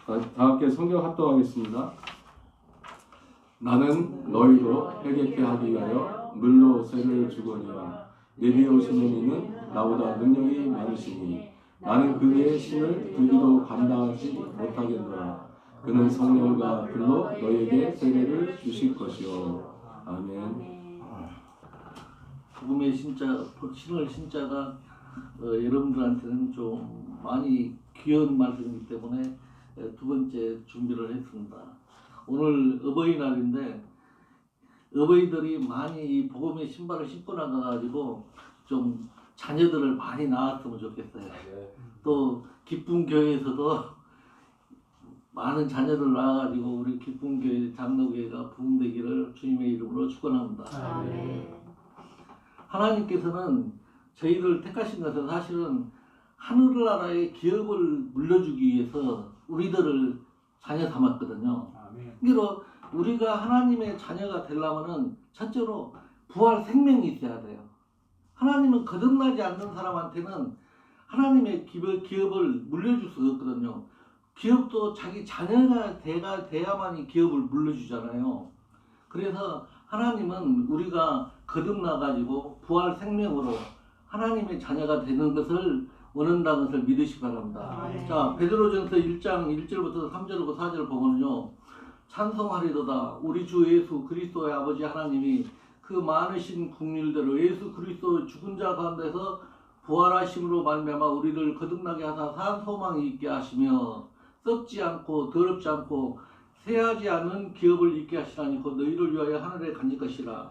다 함께 성경 합독하겠습니다. 나는 너희로 회개케 하기 위하여 물로 세례를 주거니와 내게 오시는 이는 나보다 능력이 많으시니 나는 그의 신을 들기도 감당하지 못하겠노라. 그는 성령과 불로 너희에게 세례를 주실 것이요. 아멘. 복음의 신을 신자가 여러분들한테는 좀 많이 귀한 말씀이기 때문에 두 번째 준비를 했습니다. 오늘 어버이날인데 어버이들이 많이 이 복음의 신발을 신고 나가가지고 좀 자녀들을 많이 낳았으면 좋겠어요. 또 기쁨 교회에서도 많은 자녀들 낳아가지고 우리 기쁨 교회 장로교회가 부흥되기를 주님의 이름으로 축원합니다. 하나님께서는 저희를 택하신 것은 사실은 하늘나라의 기업을 물려주기 위해서 우리들을 자녀 삼았거든요. 그러니까 우리가 하나님의 자녀가 되려면은 첫째로 부활 생명이 있어야 돼요. 하나님은 거듭나지 않는 사람한테는 하나님의 기업을 물려줄 수가 없거든요. 기업도 자기 자녀가 돼야만이 기업을 물려주잖아요. 그래서 하나님은 우리가 거듭나가지고 부활 생명으로 하나님의 자녀가 되는 것을 원한다는 것을 믿으시기 바랍니다. 자, 베드로전서 1장 1절부터 3절과 4절 보면요. 찬송하리도다 우리 주 예수 그리스도의 아버지 하나님이 그 많으신 국률대로 예수 그리스도 죽은 자 가운데서 부활하심으로 말미암아 우리를 거듭나게 하사 산 소망이 있게 하시며 썩지 않고 더럽지 않고 새하지 않는 기업을 있게 하시라니 곧 너희를 위하여 하늘에 간직 것이라.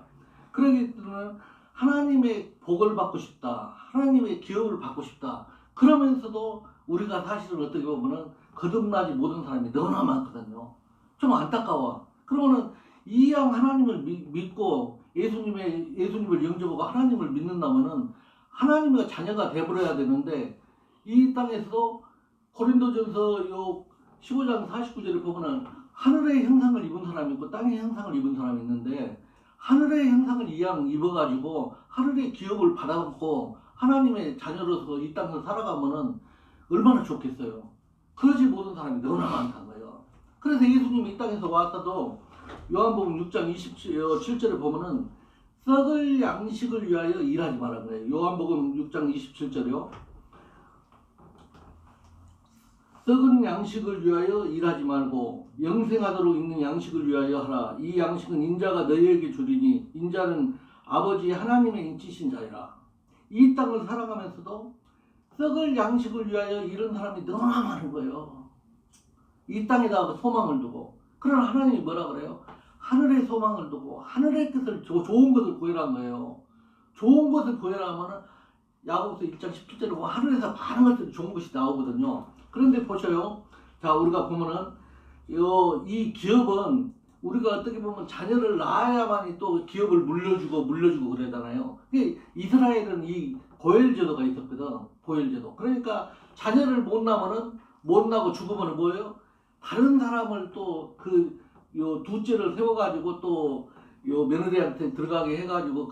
그러기 때문에 하나님의 복을 받고 싶다. 하나님의 기업을 받고 싶다. 그러면서도 우리가 사실은 어떻게 보면은 거듭나지 못한 사람이 너무나 많거든요. 좀 안타까워. 그러면은 이왕 하나님을 믿고 예수님을 영접하고 하나님을 믿는다면은 하나님의 자녀가 되버려야 되는데 이 땅에서도 고린도전서 요 15장 49절에 보면은 하늘의 형상을 입은 사람이 있고 땅의 형상을 입은 사람이 있는데 하늘의 형상을 이왕 입어가지고 하늘의 기업을 받아먹고 하나님의 자녀로서 이 땅을 살아가면은 얼마나 좋겠어요. 그러지 못한 사람이 너무나 많다는 거예요. 그래서 예수님이 이 땅에서 왔어도 요한복음 6장 27절에 보면은 썩을 양식을 위하여 일하지 말라는 거예요. 요한복음 6장 27절이요. 썩은 양식을 위하여 일하지 말고 영생하도록 있는 양식을 위하여 하라. 이 양식은 인자가 너희에게 주리니 인자는 아버지 하나님의 인치신 자이라. 이 땅을 살아가면서도 썩을 양식을 위하여 이런 사람이 너무나 많은 거예요. 이 땅에다가 소망을 두고. 그러나 하나님이 뭐라 그래요? 하늘의 소망을 두고 하늘의 뜻을 좋은 것을 구해라는 거예요. 좋은 것을 구해라면은 야고보서 1장 17절에 보면 하늘에서 많은 것들이 좋은 것이 나오거든요. 그런데 보셔요. 자, 우리가 보면은 이 기업은 우리가 어떻게 보면 자녀를 낳아야만이 또 기업을 물려주고 그러잖아요. 이스라엘은 이 고엘제도가 있었거든. 고엘제도. 그러니까 자녀를 못 나고 죽으면 뭐예요? 다른 사람을 또 요 두째를 세워가지고 또 요 며느리한테 들어가게 해가지고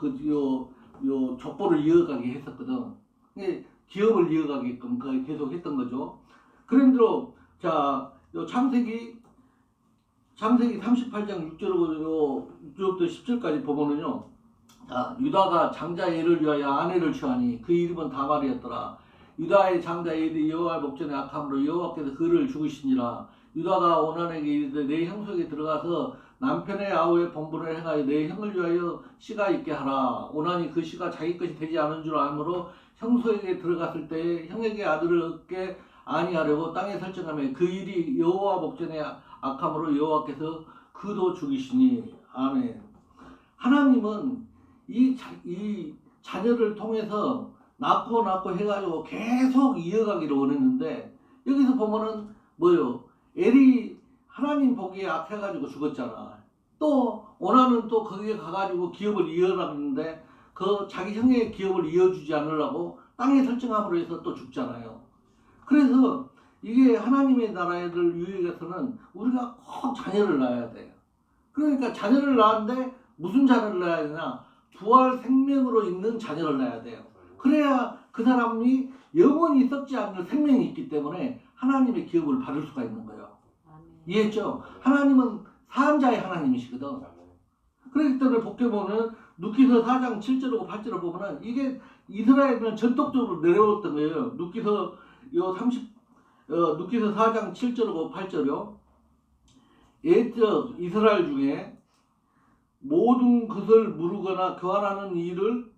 요 족보를 이어가게 했었거든. 기업을 이어가게끔 계속 했던 거죠. 그런대로 자, 요 창세기 38장 6절부터 10절까지 보면은요. 자, 유다가 장자 엘을 위하여 아내를 취하니 그 이름은 다말이었더라. 유다의 장자 엘이 여호와의 목전에 악함으로 여호와께서 그를 죽으시니라. 유다가 오난에게 이르되 내 형속에 들어가서 남편의 아우의 본분을 행하여 내 형을 위하여 씨가 있게 하라. 오난이 그 씨가 자기 것이 되지 않은 줄 알므로 형속에게 들어갔을 때에 형에게 아들을 얻게 아니하려고 땅에 설정하며 그 일이 여호와 목전에 악함으로 여호와께서 그도 죽이시니. 아멘. 하나님은 이 자녀를 통해서 낳고 해가지고 계속 이어가기를 원했는데 여기서 보면은 뭐요? 엘이 하나님 보기에 악해가지고 죽었잖아. 또 오나는 또 거기에 가가지고 기업을 이어나갔는데 그 자기 형의 기업을 이어주지 않으려고 땅에 설정함으로 해서 또 죽잖아요. 그래서 이게 하나님의 나라를 위해서는 우리가 꼭 자녀를 낳아야 돼요. 그러니까 자녀를 낳았는데 무슨 자녀를 낳아야 되나? 부활 생명으로 있는 자녀를 낳아야 돼요. 그래야 그 사람이 영원히 썩지 않는 생명이 있기 때문에 하나님의 기업을 받을 수가 있는 거예요. 이해했죠? 하나님은 사람자의 하나님이시거든. 그렇기 때문에 복되보면 룻기서 4장 7절하고 8절을 보면은 이게 이스라엘은 전통적으로 내려왔던 거예요. 룻기서 4장 7절하고 8절이요. 옛적 이스라엘 중에 모든 것을 무르거나 교환하는 일을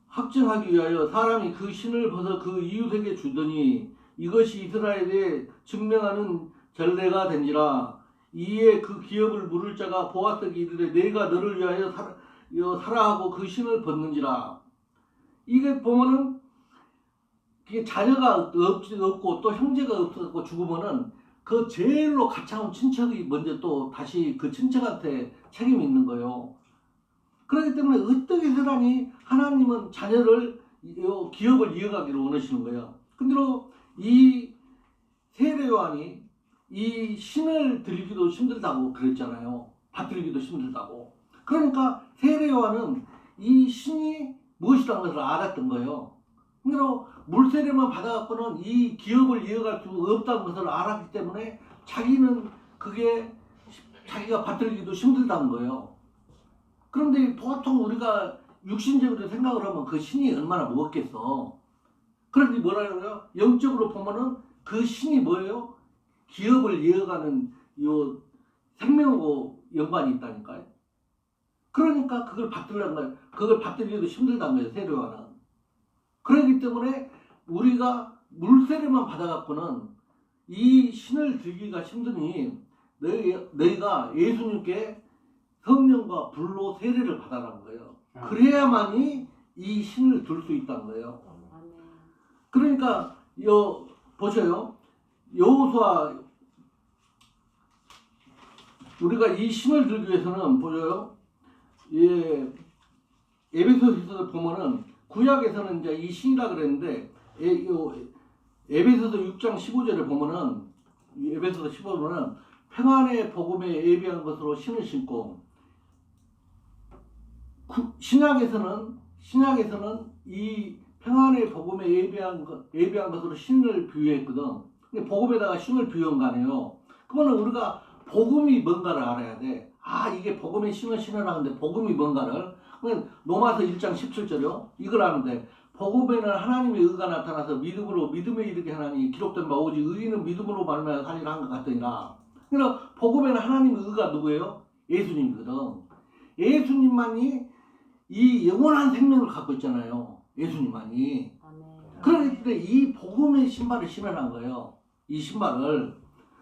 확증하기 위하여 사람이 그 신을 벗어 그 이웃에게 주더니 이것이 이스라엘에 증명하는 전례가 된지라. 이에 그 기업을 물을 자가 보아스에게 이르되 내가 너를 위하여 살아 하고 그 신을 벗는지라. 이게 보면은 이게 자녀가 없고 또 형제가 없었고 죽으면은 그 제일로 가까운 친척이 먼저 또 다시 그 친척한테 책임이 있는 거예요. 그렇기 때문에 어떻게 하나니 하나님은 자녀를 기업을 이어가기를 원하시는 거예요. 근데 이 세례요한이 이 신을 드리기도 힘들다고 그랬잖아요. 받들기도 힘들다고. 그러니까 세례요한은 이 신이 무엇이라는 것을 알았던 거예요. 그러므로 물세례만 받아갖고는 이 기업을 이어갈 수 없다는 것을 알았기 때문에 자기는 그게 자기가 받들기도 힘들다는 거예요. 그런데 보통 우리가 육신적으로 생각을 하면 그 신이 얼마나 무겁겠어. 그런데 뭐라 그래요? 영적으로 보면은 그 신이 뭐예요? 기업을 이어가는 요 생명하고 연관이 있다니까요. 그러니까 그걸 받들려는 거예요. 그걸 받들기도 힘들다는 거예요, 세례요한은. 그렇기 때문에 우리가 물세례만 받아갖고는 이 신을 들기가 힘드니 너희가 예수님께 성령과 불로 세례를 받아라는 거예요. 그래야만이 이 신을 들 수 있다는 거예요. 그러니까 보세요. 여호수아 우리가 이 신을 들기 위해서는 보여요. 예, 에베소서에서 보면은 구약에서는 이제 이 신이라 그랬는데 에베소서 6장 15절에 보면은 에베소서 15절은 평안의 복음에 예비한 것으로 신을 신고 신약에서는 이 평안의 복음에 예비한 것으로 신을 비유했거든. 근데 복음에다가 신을 비유한 거 아니에요. 그러면 우리가 복음이 뭔가를 알아야 돼. 아, 이게 복음의 신을 신으라는데 복음이 뭔가를. 그러면 로마서 1장 17절이요. 이걸 아는데 복음에는 하나님의 의가 나타나서 믿음에 이르게 하나니 기록된 바 오직 의인은 믿음으로 말미암아 살리라 한 것 같으니라. 그러니까 복음에는 하나님의 의가 누구예요? 예수님이거든. 예수님만이 이 영원한 생명을 갖고 있잖아요. 예수님만이. 그렇기 때문에 이 복음의 신발을 신으라는 거예요. 이 신발을.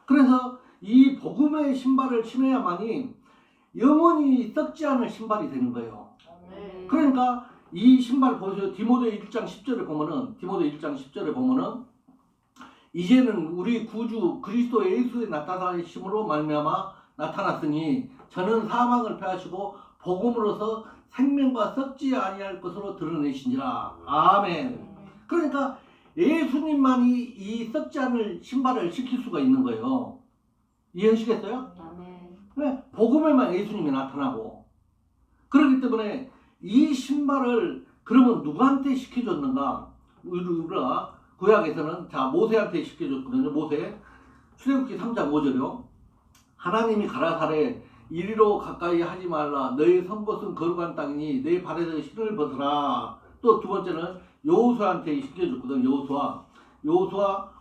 그래서 이 복음의 신발을 신어야만이 영원히 썩지 않을 신발이 되는 거예요. 그러니까 이 신발 보세요. 디모데 1장 10절에 보면은 이제는 우리 구주 그리스도 예수의 나타나심으로 말미암아 나타났으니 저는 사망을 패하시고 복음으로서 생명과 썩지 아니할 것으로 드러내시니라. 아멘. 그러니까 예수님만이 이 썩지 않을 신발을 신길 수가 있는 거예요. 이해하시겠어요? 네, 복음에만 예수님이 나타나고. 그렇기 때문에 이 신발을 그러면 누구한테 시켜줬는가? 우리가 구약에서는 모세한테 시켜줬거든요. 모세 출애굽기 3장 5절이요. 하나님이 가라사대 이리로 가까이 하지 말라. 너의 선것은 거룩한 땅이니 내 발에서 신을 벗으라. 또 두 번째는 여호수아한테 시켜줬거든. 여호수아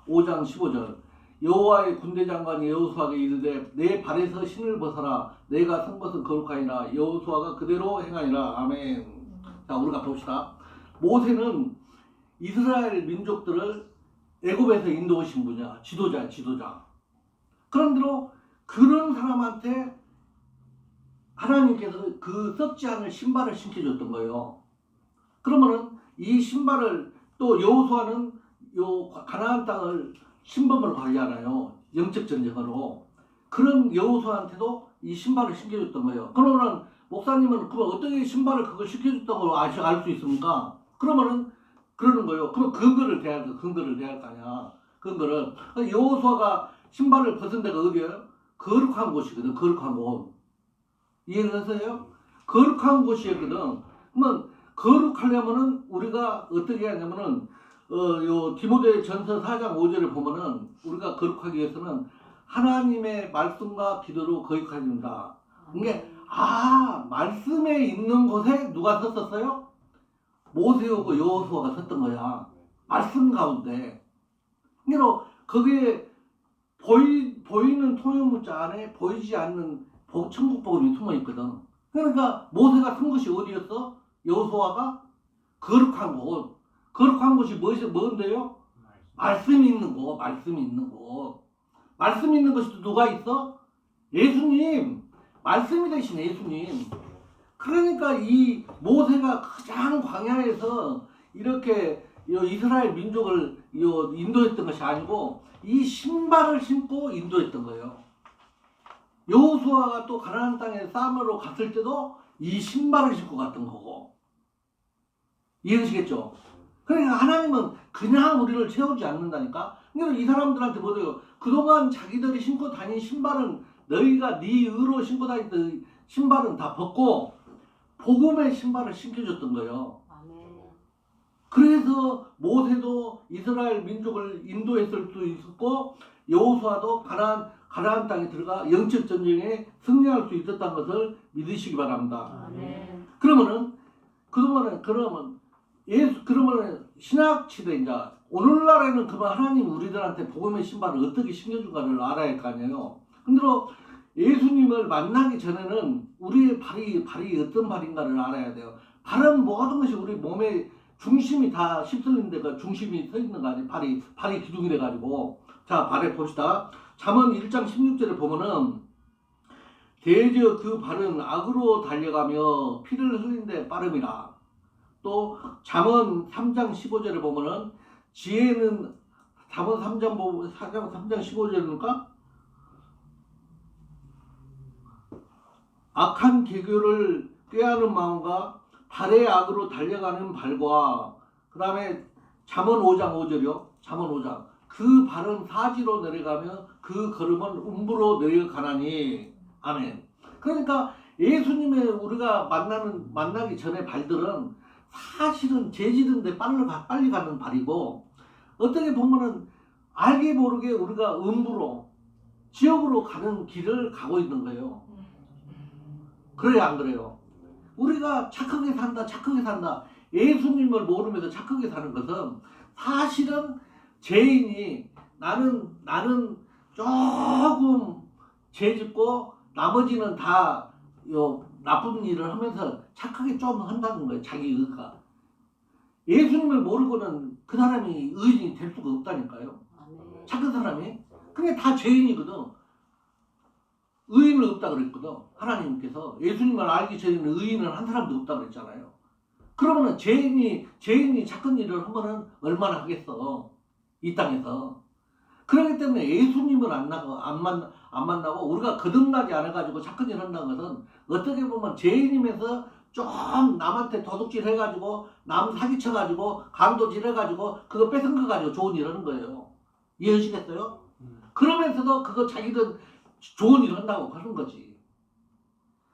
5장 15절. 여호와의 군대 장관이 여호수아에게 이르되 내 발에서 신을 벗어라. 내가 선 것은 거룩하니라. 여호수아가 그대로 행하니라. 아멘. 자, 우리가 봅시다. 모세는 이스라엘 민족들을 애굽에서 인도하신 분이야. 지도자. 그런대로 그런 사람한테 하나님께서 그 썩지 않을 신발을 신겨줬던 거예요. 그러면은 이 신발을 또 여호수아는 가나안 땅을 신범으로 가잖아요. 영적 전쟁으로. 그런 여호수아한테도 이 신발을 신겨줬던 거예요. 그러면 목사님은 그럼 어떻게 신발을 그걸 신겨줬다고 알 수 있습니까? 그러면은 그러는 거예요. 그럼 근거를 대할 거 아니야. 근거를. 여호수아가 신발을 벗은 데가 어디예요? 거룩한 곳이거든. 거룩한 곳. 이해하세요? 거룩한 곳이거든. 그러면 거룩하려면은 우리가 어떻게 하냐면은 디모데 전서 4장 5절에 보면은 우리가 거룩하기 위해서는 하나님의 말씀과 기도로 거룩해진다. 이게 말씀에 있는 곳에 누가 섰었어요? 모세하고 여호수아가 섰던 거야. 말씀 가운데. 그러니까 거기에 보이는 통일문자 안에 보이지 않는 천국 복음이 숨어 있거든. 그러니까 모세가 선 것이 어디였어? 여호수아가 거룩한 곳. 거룩한 곳이 뭔데요? 말씀이 있는 곳. 말씀이 있는 곳. 말씀이 있는 것이 또 누가 있어? 예수님. 말씀이 되신 예수님. 그러니까 이 모세가 가장 광야에서 이렇게 이스라엘 민족을 인도했던 것이 아니고 이 신발을 신고 인도했던 거예요. 여호수아가 또 가나안 땅에 싸움으로 갔을 때도 이 신발을 신고 갔던 거고. 이해하시겠죠? 그러니까 하나님은 그냥 우리를 채우지 않는다니까. 그러니까 이 사람들한테 뭐래요? 그동안 자기들이 신고 다닌 신발은 너희가 네 의로 신고 다니던 신발은 다 벗고 복음의 신발을 신겨줬던 거예요. 그래서 모세도 이스라엘 민족을 인도했을 수 있었고 여호수아도 가나안 땅에 들어가 영적 전쟁에 승리할 수 있었다는 것을 믿으시기 바랍니다. 그러면 신학 시대 이제 오늘날에는 그만 하나님 우리들한테 복음의 신발을 어떻게 신겨준가를 알아야 할 거 아니에요. 근데 예수님을 만나기 전에는 우리의 발이 어떤 발인가를 알아야 돼요. 발은 모든 것이 우리 몸의 중심이 다 휩쓸린 데가 중심이 서 있는 거 아니에요. 발이 기둥이 돼가지고. 자, 발에 봅시다. 잠언 1장 16절에 보면은 대저 그 발은 악으로 달려가며 피를 흘린데 빠름이라. 또 잠언 3장 15절에 보면은 지혜는 잠언 3장 15절입니까? 악한 계교를 꾀하는 마음과 발의 악으로 달려가는 발과 그 다음에 잠언 5장 5절이요. 잠언 5장. 그 발은 사지로 내려가며 그 걸음은 음부로 내려가나니. 아멘. 그러니까 예수님의 우리가 만나기 전에 발들은 사실은 재지는데 빨리 가는 발이고 어떻게 보면은 알게 모르게 우리가 음부로 지옥으로 가는 길을 가고 있는 거예요. 그래요, 안 그래요? 우리가 착하게 산다. 예수님을 모르면서 착하게 사는 것은 사실은 죄인이 나는 조금 죄짓고 나머지는 다 나쁜 일을 하면서 착하게 좀 한다는 거예요. 자기 의가. 예수님을 모르고는 그 사람이 의인이 될 수가 없다니까요. 착한 사람이. 그게 다 죄인이거든. 의인은 없다 그랬거든. 하나님께서 예수님을 알기 전에는 의인은 한 사람도 없다 그랬잖아요. 그러면은 죄인이 착한 일을 하면은 얼마나 하겠어. 이 땅에서. 그렇기 때문에 예수님을 안 만나고 우리가 거듭나지 않아가지고 착한 일을 한다는 것은 어떻게 보면 죄인임에서 좀 남한테 도둑질 해가지고 남 사기쳐가지고 강도질 해가지고 그거 뺏은 거 가지고 좋은 일 하는 거예요. 이해하시겠어요? 그러면서도 그거 자기들 좋은 일을 한다고 하는 거지.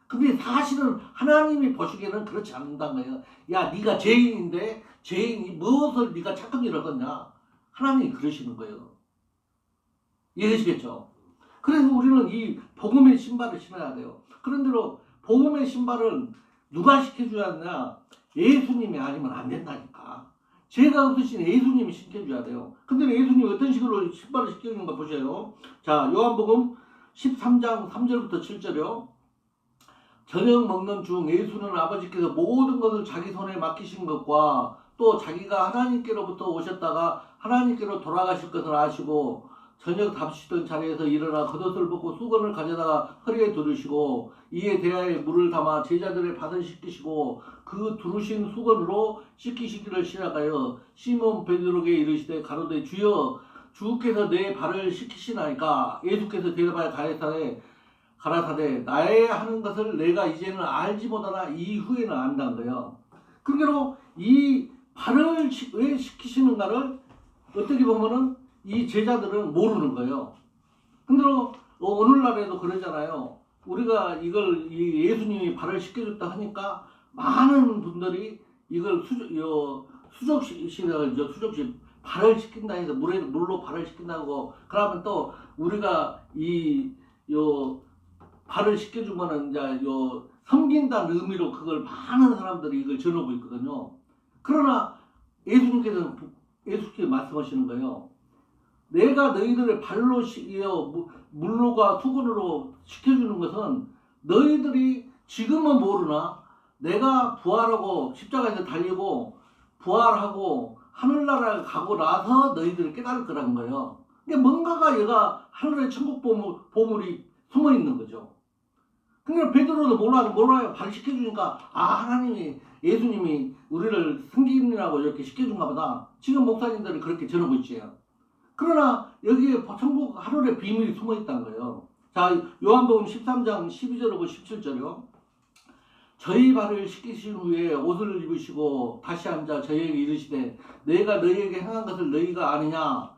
근데 사실은 하나님이 보시기에는 그렇지 않는다는 거예요. 야, 네가 죄인인데 죄인이 무엇을 네가 착한 일을 하냐? 하나님이 그러시는 거예요. 이해하시겠죠? 그래서 우리는 이 복음의 신발을 신어야 돼요. 그런대로 복음의 신발은 누가 시켜줘야 하냐? 예수님이 아니면 안 된다니까. 죄가 없으신 예수님이 시켜줘야 돼요. 근데 예수님이 어떤 식으로 신발을 시켜주는가 보세요. 자, 요한복음 13장 3절부터 7절이요. 저녁 먹는 중 예수는 아버지께서 모든 것을 자기 손에 맡기신 것과 또 자기가 하나님께로부터 오셨다가 하나님께로 돌아가실 것을 아시고 저녁 답시던 자리에서 일어나 겉옷을 벗고 수건을 가져다가 허리에 두르시고 이에 대하여 물을 담아 제자들의 발을 씻기시고 그 두르신 수건으로 씻기시기를 시작하여 시몬 베드로에게 이르시되 가로되 주여 주께서 내 발을 씻기시나이까. 예수께서 대답하여 가라사대 나의 하는 것을 내가 이제는 알지 못하나 이후에는 안다는 거예요. 그러므로 이 발을 왜 씻기시는가를 어떻게 보면은 이 제자들은 모르는 거예요. 근데 오늘날에도 그러잖아요. 우리가 이걸 예수님이 발을 씻겨줬다 하니까 많은 분들이 이걸 수족식 발을 씻긴다 해서 물로 발을 씻긴다고 그러면 또 우리가 요 발을 씻겨주면은 이제 요 섬긴다는 의미로 그걸 많은 사람들이 이걸 전하고 있거든요. 그러나 예수님께서 말씀하시는 거예요. 내가 너희들을 발로 물로가 수건으로 씻겨주는 것은 너희들이 지금은 모르나 내가 부활하고 십자가에서 달리고 부활하고 하늘나라를 가고 나서 너희들을 깨달을 거라는 거예요. 그러니까 뭔가가 얘가 하늘의 천국 보물이 숨어 있는 거죠. 그러니까 베드로도 몰라요. 발 시켜주니까 하나님이 예수님이 우리를 승기인이라고 이렇게 시켜준가 보다. 지금 목사님들이 그렇게 전하고 있지. 그러나 여기에 천국 하늘의 비밀이 숨어 있다는 거예요. 자, 요한복음 13장 12절하고 17절이요. 저희 발을 씻기신 후에 옷을 입으시고 다시 앉아 저희에게 이르시되 내가 너희에게 행한 것을 너희가 아느냐?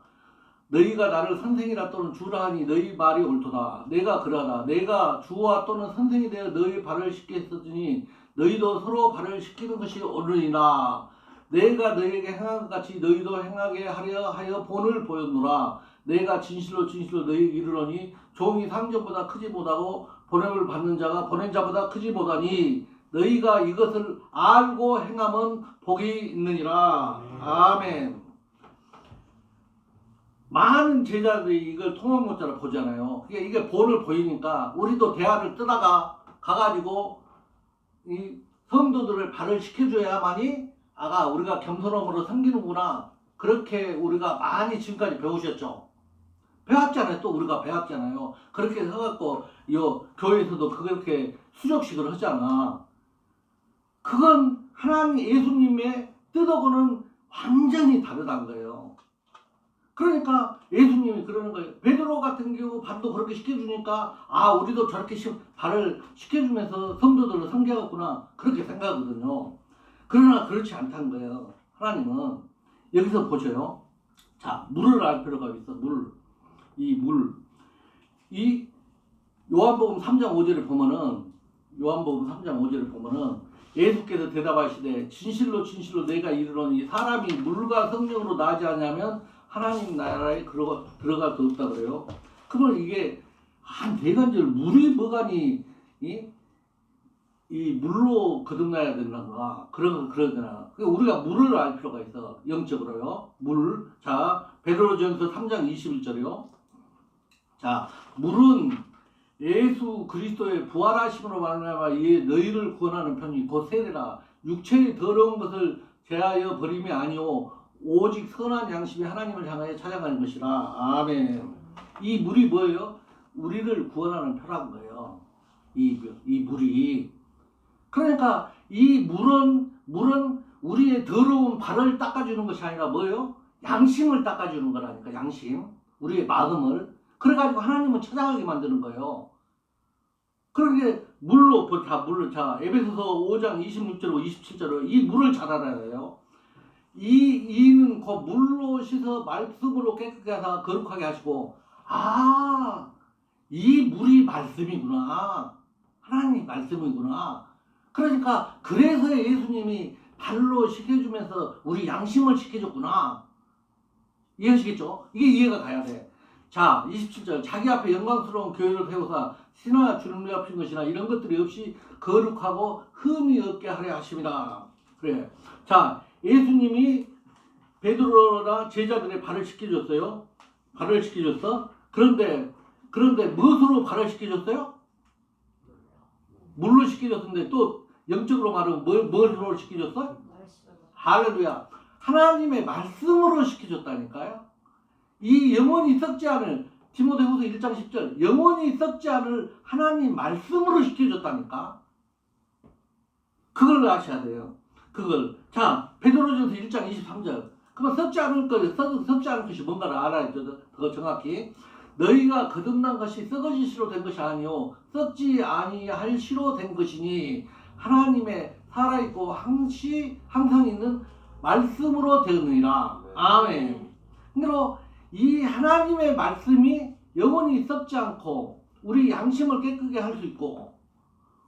너희가 나를 선생이라 또는 주라 하니 너희 말이 옳도다. 내가 그러하다. 내가 주와 또는 선생이 되어 너희 발을 씻게 했으니 너희도 서로 발을 씻기는 것이 옳으니라. 내가 너희에게 행한 것 같이 너희도 행하게 하려 하여 본을 보였노라. 내가 진실로 너희에게 이르노니 종이 상전보다 크지 못하고 보냄을 받는 자가 보낸 자보다 크지 못하니 너희가 이것을 알고 행함은 복이 있느니라. 아멘. 많은 제자들이 이걸 통합문자로 보잖아요. 이게 본을 보이니까 우리도 대화를 뜨다가 가가지고 이 성도들을 발을 시켜줘야만이 우리가 겸손함으로 섬기는구나. 그렇게 우리가 많이 지금까지 배우셨죠. 배웠잖아요. 또 우리가 배웠잖아요. 그렇게 해갖고 교회에서도 그렇게 수족식을 하잖아. 그건 하나님 예수님의 뜻하고는 완전히 다르다는 거예요. 그러니까 예수님이 그러는 거예요. 베드로 같은 경우 발도 그렇게 시켜주니까 우리도 저렇게 발을 시켜주면서 성도들을 섬겨야겠구나 그렇게 생각하거든요. 그러나 그렇지 않다는 거예요. 하나님은 여기서 보셔요. 자, 물을 알 필요가 있어. 이 요한복음 3장 5절에 보면은 예수께서 대답하시되 진실로 내가 이르노니 사람이 물과 성령으로 나지 않냐면 하나님 나라에 들어갈 수 없다 그래요. 그러면 이게 한 대간절 물이 뭐가니 이 물로 거듭나야 된다가 그러잖아. 우리가 물을 알 필요가 있어. 영적으로요. 물. 자, 베드로전서 3장 21절이요. 자, 물은 예수 그리스도의 부활하심으로 말미암아 너희를 구원하는 편이 곧 세례라. 육체의 더러운 것을 제하여 버림이 아니오 오직 선한 양심이 하나님을 향하여 찾아가는 것이라. 아멘. 이 물이 뭐예요? 우리를 구원하는 표라는 거예요. 이 물이. 그러니까 이 물은 우리의 더러운 발을 닦아주는 것이 아니라 뭐예요? 양심을 닦아주는 거라니까. 양심. 우리의 마음을. 그래가지고 하나님을 찾아가게 만드는 거예요. 그러게 물로 자 에베소서 5장 26절로 27절로 이 물을 잘 알아야 해요. 이는 그 물로 씻어 말씀으로 깨끗하게 하사 거룩하게 하시고 이 물이 말씀이구나. 하나님 말씀이구나. 그러니까 그래서 예수님이 발로 씻겨주면서 우리 양심을 씻겨줬구나. 이해하시겠죠? 이게 이해가 가야 돼. 자, 27절 자기 앞에 영광스러운 교회를 세우사 신화 주름을 합친 것이나 이런 것들이 없이 거룩하고 흠이 없게 하려 하십니다. 그래. 자, 예수님이 베드로나 제자들의 발을 씻겨줬어요. 발을 씻겨줬어. 그런데 무엇으로 발을 씻겨줬어요? 물로 씻겨줬는데 또 영적으로 말하면 뭘로 씻겨줬어? 할렐루야. 하나님의 말씀으로 씻겨줬다니까요. 이 영원히 썩지 않을 디모데후서 1장 10절 영원히 썩지 않을 하나님 말씀으로 씻겨줬다니까. 그걸 아셔야 돼요. 그걸. 자, 베드로전서 1장 23절. 그러면 썩지 않을 것이 뭔가를 알아야 돼. 그거 정확히. 너희가 거듭난 것이 썩어질 시로 된 것이 아니요 썩지 아니할 시로 된 것이니 하나님의 살아있고 항상 있는 말씀으로 되느니라. 아멘. 그러므로 이 하나님의 말씀이 영원히 썩지 않고 우리 양심을 깨끗게 할 수 있고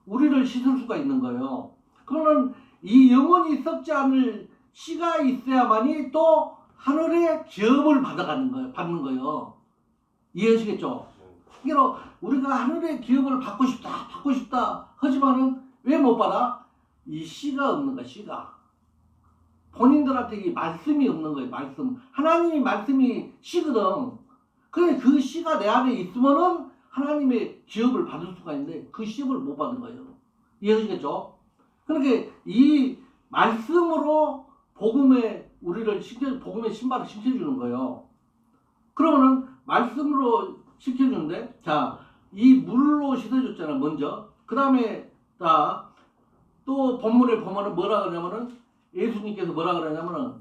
우리를 씻을 수가 있는 거예요. 그러면 이 영원히 썩지 않을 씨가 있어야만이 또 하늘의 기업을 받는 거예요. 이해하시겠죠? 그러니까 우리가 하늘의 기업을 받고 싶다 하지만은 왜 못 받아? 이 씨가 없는 거야, 씨가. 본인들한테 이 말씀이 없는 거예요, 말씀. 하나님의 말씀이 씨거든. 그래, 그 씨가 내 안에 있으면은 하나님의 기업을 받을 수가 있는데 그 시험을 못 받는 거예요. 이해하시겠죠? 그러니까 이 말씀으로 복음의 신발을 신겨주는 거예요. 그러면은 말씀으로 시켜주는데, 자, 이 물로 씻어줬잖아, 먼저. 그 다음에, 또 본문에 보면은 뭐라 그러냐면은, 예수님께서 뭐라 그러냐면은,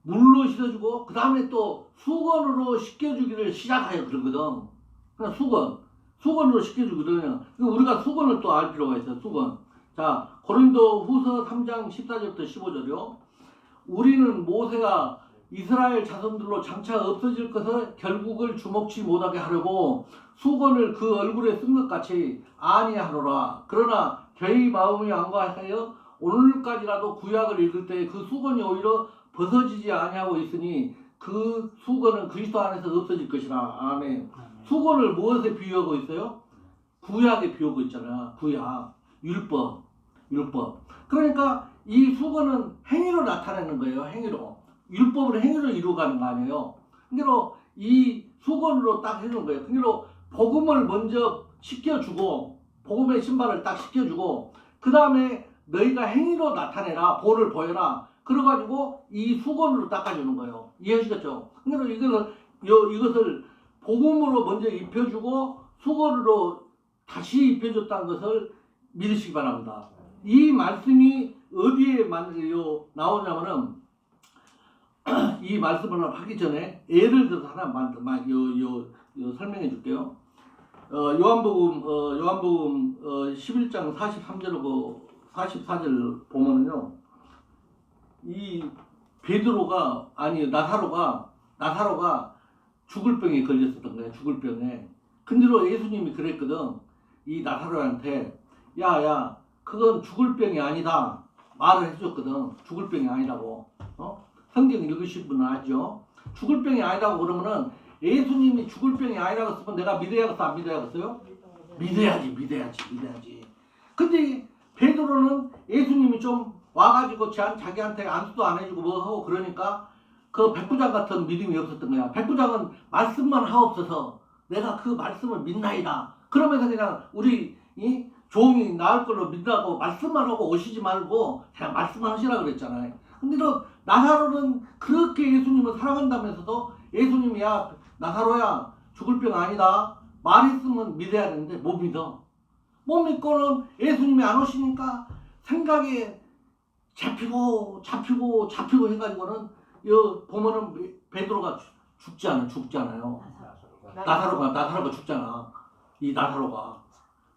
물로 씻어주고, 그 다음에 또 수건으로 씻겨주기를 시작하여 그러거든. 그냥 수건으로 씻겨주거든요. 우리가 수건을 또 알 필요가 있어요, 수건. 자, 고린도 후서 3장 14절부터 15절이요. 우리는 모세가 이스라엘 자손들로 장차 없어질 것을 결국을 주목치 못하게 하려고 수건을 그 얼굴에 쓴 것 같이 아니하노라. 그러나 저희 마음이 안과하여 오늘까지라도 구약을 읽을 때 그 수건이 오히려 벗어지지 아니하고 있으니 그 수건은 그리스도 안에서 없어질 것이라. 아멘. 수건을 무엇에 비유하고 있어요? 구약에 비유하고 있잖아. 구약, 율법. 그러니까 이 수건은 행위로 나타내는 거예요. 행위로. 율법을 행위로 이루어가는 거 아니에요. 그러니까 이 수건으로 딱 해주는 거예요. 그러니까 복음을 먼저 시켜주고, 복음의 신발을 딱 시켜주고, 그 다음에 너희가 행위로 나타내라, 본을 보여라. 그래가지고 이 수건으로 닦아주는 거예요. 이해하시겠죠? 그러니까 이것을 복음으로 먼저 입혀주고 수건으로 다시 입혀줬다는 것을 믿으시기 바랍니다. 이 말씀이 어디에 나오냐면은 이 말씀을 하기 전에 예를 들어서 하나 설명해 줄게요. 요한복음 11장 43절하고 44절 보면은요, 이 나사로가 죽을 병에 걸렸었던 거예요. 죽을 병에. 근데로 예수님이 그랬거든. 이 나사로한테 야, 그건 죽을 병이 아니다. 말을 해줬거든. 죽을 병이 아니라고. 성경 읽으신 분은 알죠? 죽을 병이 아니라고 그러면은 예수님이 죽을 병이 아니라고 했으면 내가 믿어야겠어, 안 믿어야겠어요? 믿어야지. 근데 베드로는 예수님이 좀 와가지고 자기한테 안수도 안 해주고 뭐 하고 그러니까 그 백부장 같은 믿음이 없었던 거야. 백부장은 말씀만 하옵소서, 내가 그 말씀을 믿나이다. 그러면서 그냥 우리 종이 나을 걸로 믿다고 말씀만 하고 오시지 말고 그냥 말씀만 하시라 그랬잖아요. 근데 나사로는 그렇게 예수님을 사랑한다면서도 예수님이 야 나사로야 죽을 병 아니다 말했으면 믿어야 되는데 못 믿고는 예수님이 안 오시니까 생각에 잡히고 해가지고는 보면은 베드로가 죽잖아요. 나사로가 죽잖아. 이 나사로가.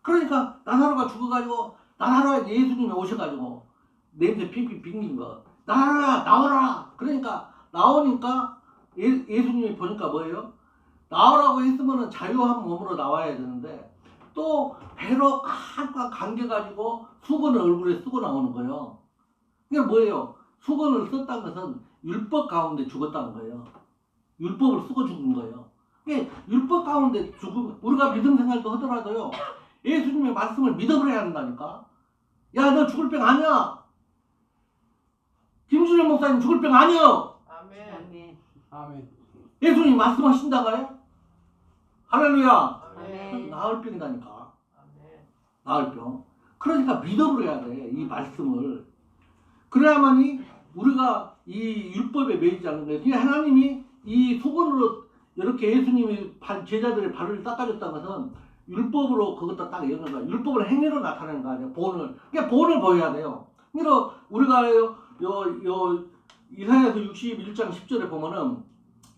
그러니까 나사로가 죽어가지고 나사로가 예수님이 오셔가지고 냄새 핑핑 빙긴 거. 나사로야 나오라. 그러니까 나오니까 예수님이 보니까 뭐예요? 나오라고 했으면은 자유한 몸으로 나와야 되는데 또 배로 꽉꽉 감겨가지고 수건을 얼굴에 쓰고 나오는 거예요. 이게 뭐예요? 수건을 썼다는 것은 율법 가운데 죽었다는 거예요. 율법을 쓰고 죽은 거예요. 이게 율법 가운데 우리가 믿음 생활도 하더라도요, 예수님의 말씀을 믿어버려야 한다니까. 야, 너 죽을 병 아니야. 김준영 목사님 죽을 병 아니야. 아멘. 예수님이 말씀하신다가요? 할렐루야. 아멘. 나을 병이다니까. 나을 병. 그러니까 믿어버려야 돼, 이 말씀을. 그래야만이 우리가 이 율법에 매이지 않는 거예요. 그냥 하나님이 이 수건으로 이렇게 예수님이 제자들의 발을 닦아줬다는 것은 율법으로 그것도 딱 여는 거야. 율법을 행위로 나타내는 거 아니야. 본을. 그러니까 본을 보여야 돼요. 그러니까 우리가 이사야서 61장 10절에 보면은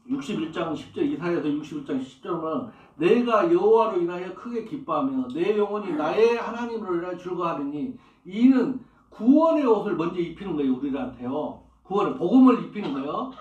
61장 10절 이사야서 61장 10절에 보면 내가 여호와로 인하여 크게 기뻐하며 내 영혼이 나의 하나님으로 인하여 즐거워하리니 이는 구원의 옷을 먼저 입히는 거예요. 우리한테요. 구원은 복음을 입히는 거예요.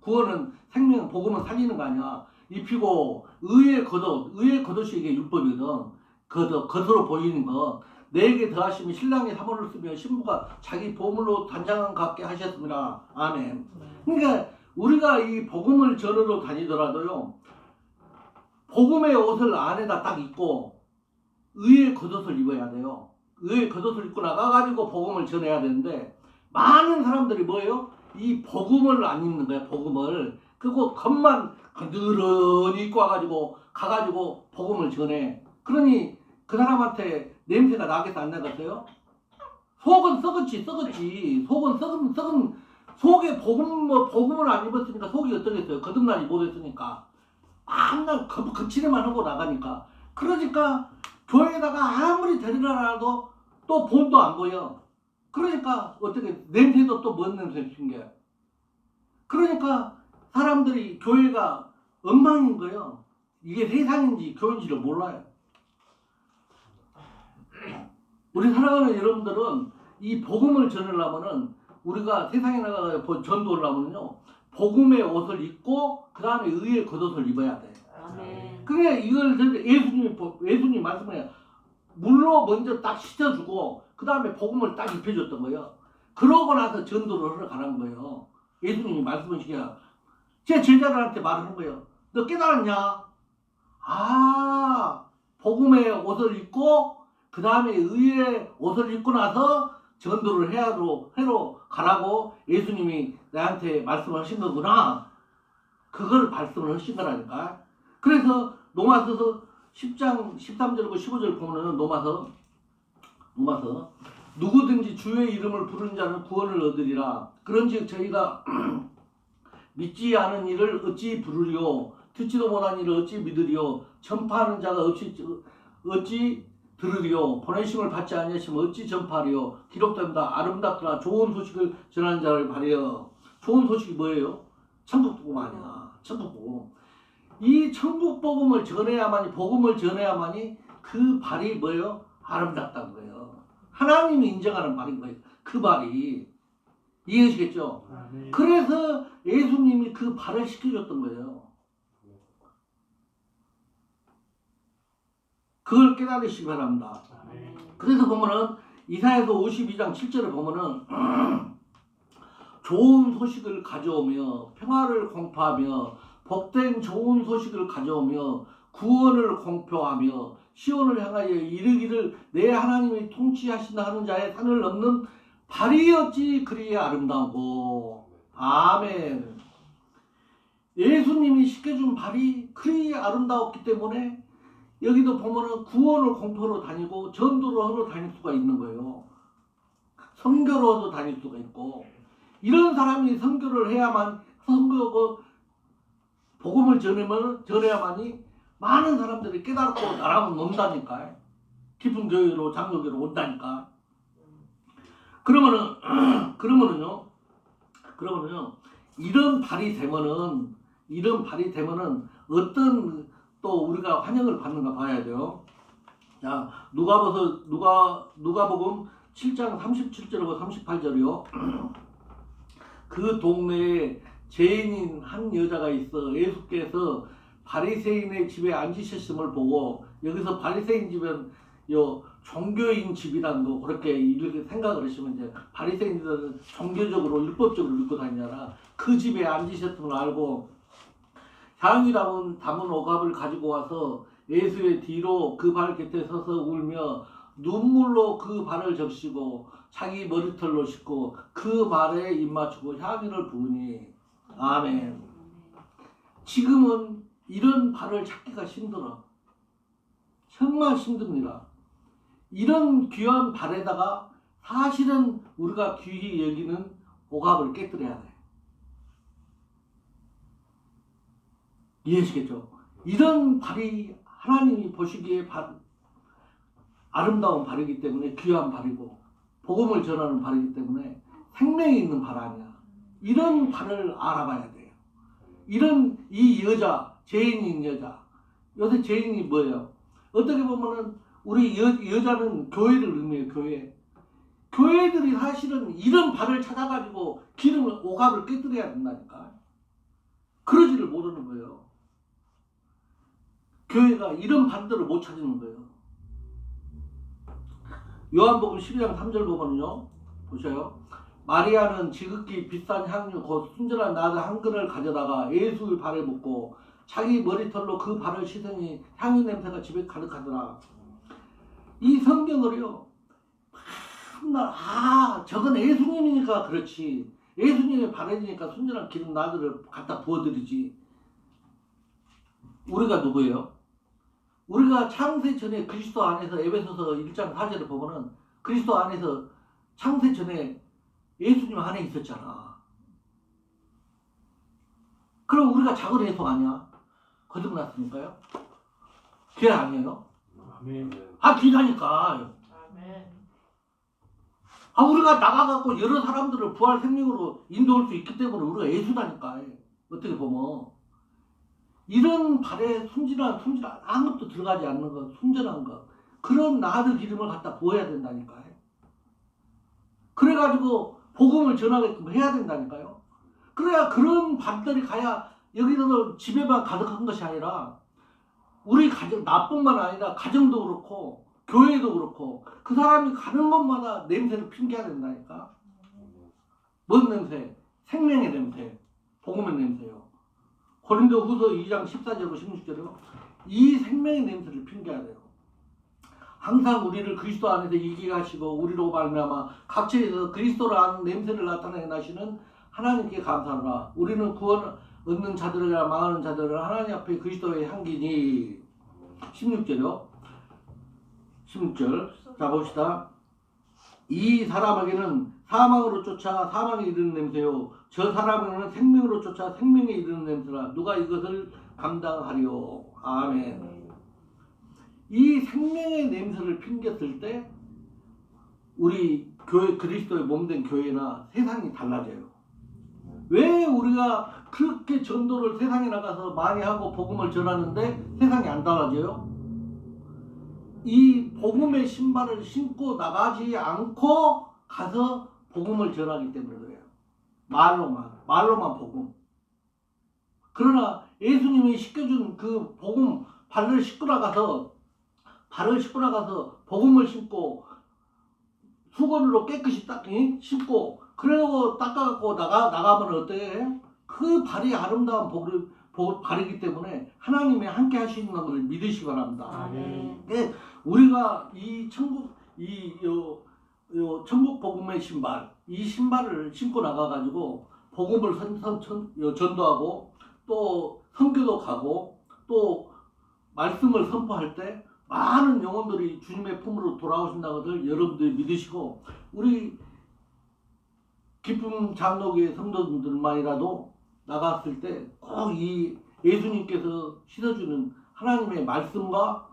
구원은 생명, 복음은 살리는 거 아니야. 입히고 의의 겉옷이 이게 율법이거든. 겉으로 보이는 거. 내게 더하시면 신랑이 사모를 쓰며 신부가 자기 보물로 단장을 갖게 하셨습니다. 아멘. 그러니까 우리가 이 복음을 전으로 다니더라도요, 복음의 옷을 안에다 딱 입고 의의 겉옷을 입어야 돼요. 의의 겉옷을 입고 나가가지고 복음을 전해야 되는데, 많은 사람들이 뭐예요? 이 복음을 안 입는 거야. 복음을. 그리고 겉만 그늘은 입고 가가지고 복음을 전해. 그러니 그 사람한테 냄새가 나겠어 안 나겠어요? 속은 썩었지. 속은 썩은 속에 복음을 안 입었으니까 속이 어떠겠어요? 거듭나지 못했으니까. 맨날 거칠에만 하고 나가니까. 그러니까 교회에다가 아무리 데리라 해도 또 본도 안 보여. 그러니까 어떻게 냄새도 또 뭔 냄새 핀게. 그러니까 사람들이 교회가 엉망인 거예요. 이게 세상인지 교회인지를 몰라요. 우리 사랑하는 여러분들은 이 복음을 전하려면은 우리가 세상에 나가서 전도를 하면요, 복음의 옷을 입고 그 다음에 의의 겉옷을 입어야 돼. 아멘. 그래 이걸 예수님 말씀해 물로 먼저 딱 씻어주고 그 다음에 복음을 딱 입혀줬던 거예요. 그러고 나서 전도를 하러 가는 거예요. 예수님이 말씀하시기야. 제 제자들한테 말하는 거예요. 너 깨달았냐? 복음의 옷을 입고 그 다음에 의의 옷을 입고 나서 전도를 해로 가라고 예수님이 나한테 말씀하신 거구나. 그걸 말씀을 하신 거라니까. 그래서 로마서 10장 13절과 15절 보면은 로마서 누구든지 주의 이름을 부르는 자는 구원을 얻으리라. 그런즉 저희가 믿지 않은 이를 어찌 부르리요? 듣지도 못한 이를 어찌 믿으리요? 전파하는 자가 어찌 들으리요? 보내심을 받지 아니하시면 어찌 전파하리요? 기록됩니다. 아름답거나 좋은 소식을 전하는 자를 바래요. 좋은 소식이 뭐예요? 천국 복음 아니야. 천국 복음. 이 천국 복음을 전해야만이, 복음을 전해야만이 그 발이 뭐예요? 아름답다는 거예요. 하나님이 인정하는 발인 거예요. 그 발이. 이해하시겠죠? 아멘. 그래서 예수님이 그 발을 시켜줬던 거예요. 그걸 깨달으시기 바랍니다. 아멘. 그래서 보면은 이사야서 52장 7절에 보면은 좋은 소식을 가져오며 평화를 공포하며 복된 좋은 소식을 가져오며 구원을 공표하며 시온을 향하여 이르기를 내 하나님이 통치하신다 하는 자의 산을 넘는 발이 어찌 그리 아름다우고. 아멘. 예수님이 시켜준 발이 그리 아름다웠기 때문에 여기도 보면은 구원을 공포로 다니고 전도로 하러 다닐 수가 있는 거예요. 선교로도 다닐 수가 있고. 이런 사람이 선교를 해야만, 복음을 전해야만이 많은 사람들이 깨닫고 나라고 논다니까. 깊은 교회로, 장로교로 온다니까. 그러면은요, 이런 발이 되면은 어떤 또 우리가 환영을 받는가 봐야 돼요. 자, 누가복음 7장 37절하고 38절이요. 그 동네에 죄인인 한 여자가 있어 예수께서 바리새인의 집에 앉으셨음을 보고, 여기서 바리새인 집은 종교인 집이란 거 그렇게 이렇게 생각을 하시면 이제 바리새인들은 종교적으로 율법적으로 믿고 다니잖아. 그 집에 앉으셨음을 알고 향유 담은 오갑을 가지고 와서 예수의 뒤로 그 발 곁에 서서 울며 눈물로 그 발을 적시고 자기 머리털로 씻고 그 발에 입 맞추고 향유를 부으니. 아멘. 지금은 이런 발을 찾기가 힘들어. 정말 힘듭니다. 이런 귀한 발에다가 사실은 우리가 귀히 여기는 오갑을 깨뜨려야 돼. 이해하시겠죠? 이런 발이 하나님이 보시기에 아름다운 발이기 때문에 귀한 발이고 복음을 전하는 발이기 때문에 생명이 있는 발 아니야. 이런 발을 알아봐야 돼요. 이 여자, 죄인인 여자. 요새 죄인이 뭐예요? 어떻게 보면은 우리 여자는 교회를 의미해요. 교회들이 사실은 이런 발을 찾아가지고 오갑을 깨뜨려야 된다니까. 그러지를 모르는 거예요. 교회가 이런 발들을 못 찾는 거예요. 요한복음 12장 3절 보면요. 보셔요. 마리아는 지극히 비싼 향유 곧 순전한 나드 한 그릇을 가져다가 예수의 발에 묻고 자기 머리털로 그 발을 씻으니 향유 냄새가 집에 가득하더라. 이 성경을요. 맨날 저건 예수님이니까 그렇지. 예수님의 발에니까 순전한 기름 나드를 갖다 부어드리지. 우리가 누구예요? 우리가 창세 전에 그리스도 안에서 에베소서 1장 4절을 보면은 그리스도 안에서 창세 전에 예수님 안에 있었잖아. 그럼 우리가 작은 예수 아니야? 거듭났으니까요? 걔 아니에요? 아멘. 귀라니까. 우리가 나가갖고 여러 사람들을 부활 생명으로 인도할 수 있기 때문에 우리가 예수다니까. 어떻게 보면. 이런 발에 순진한 아무것도 들어가지 않는 것, 순전한 것. 그런 나드 기름을 갖다 부어야 된다니까. 그래가지고 복음을 전하게끔 해야 된다니까요. 그래야 그런 발들이 가야 여기서 집에만 가득한 것이 아니라 우리 가정, 나뿐만 아니라 가정도 그렇고 교회도 그렇고 그 사람이 가는 곳마다 냄새를 풍겨야 된다니까. 뭔 냄새? 생명의 냄새. 복음의 냄새요. 고린도후서 2장 14절로 16절이요. 이 생명의 냄새를 풍겨야 돼요. 항상 우리를 그리스도 안에서 이기게 하시고 우리로 말미암아 각처에서 그리스도를 아는 냄새를 나타내게 하시는 하나님께 감사하노라. 우리는 구원 얻는 자들이라 망하는 자들을 하나님 앞에 그리스도의 향기니. 16절이요. 16절. 자 봅시다. 이 사람에게는 사망으로 쫓아 사망에 이르는 냄새요 저 사람에게는 생명으로 쫓아 생명에 이르는 냄새라. 누가 이것을 감당하리요. 아멘. 이 생명의 냄새를 풍겼을 때 우리 교회 그리스도의 몸된 교회나 세상이 달라져요. 왜 우리가 그렇게 전도를 세상에 나가서 많이 하고 복음을 전하는데 세상이 안 달라져요? 이 복음의 신발을 신고 나가지 않고 가서 복음을 전하기 때문에 그래요. 말로만 복음. 그러나 예수님이 시켜준 그 복음 발을 씻고 나가서 복음을 신고 수건으로 깨끗이 씻고 그러고 닦아갖고 나가면 어떻게 해요? 그 발이 아름다운 발이기 때문에 하나님이 함께 하시는 것을 믿으시기 바랍니다. 아멘. 우리가 이 천국 천국 복음의 신발, 이 신발을 신고 나가가지고 복음을 전도하고 또 선교도 가고 또 말씀을 선포할 때 많은 영혼들이 주님의 품으로 돌아오신다는 것을 여러분들이 믿으시고 우리 기쁨 장로교회 성도들만이라도 나갔을 때 꼭 이 예수님께서 씻어주는 하나님의 말씀과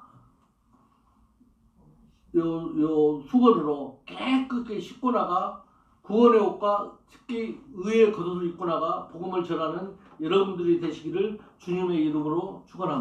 요 수건으로 깨끗이 씻고 나가 구원의 옷과 특히 의의 겉옷을 입고 나가 복음을 전하는 여러분들이 되시기를 주님의 이름으로 축원합니다.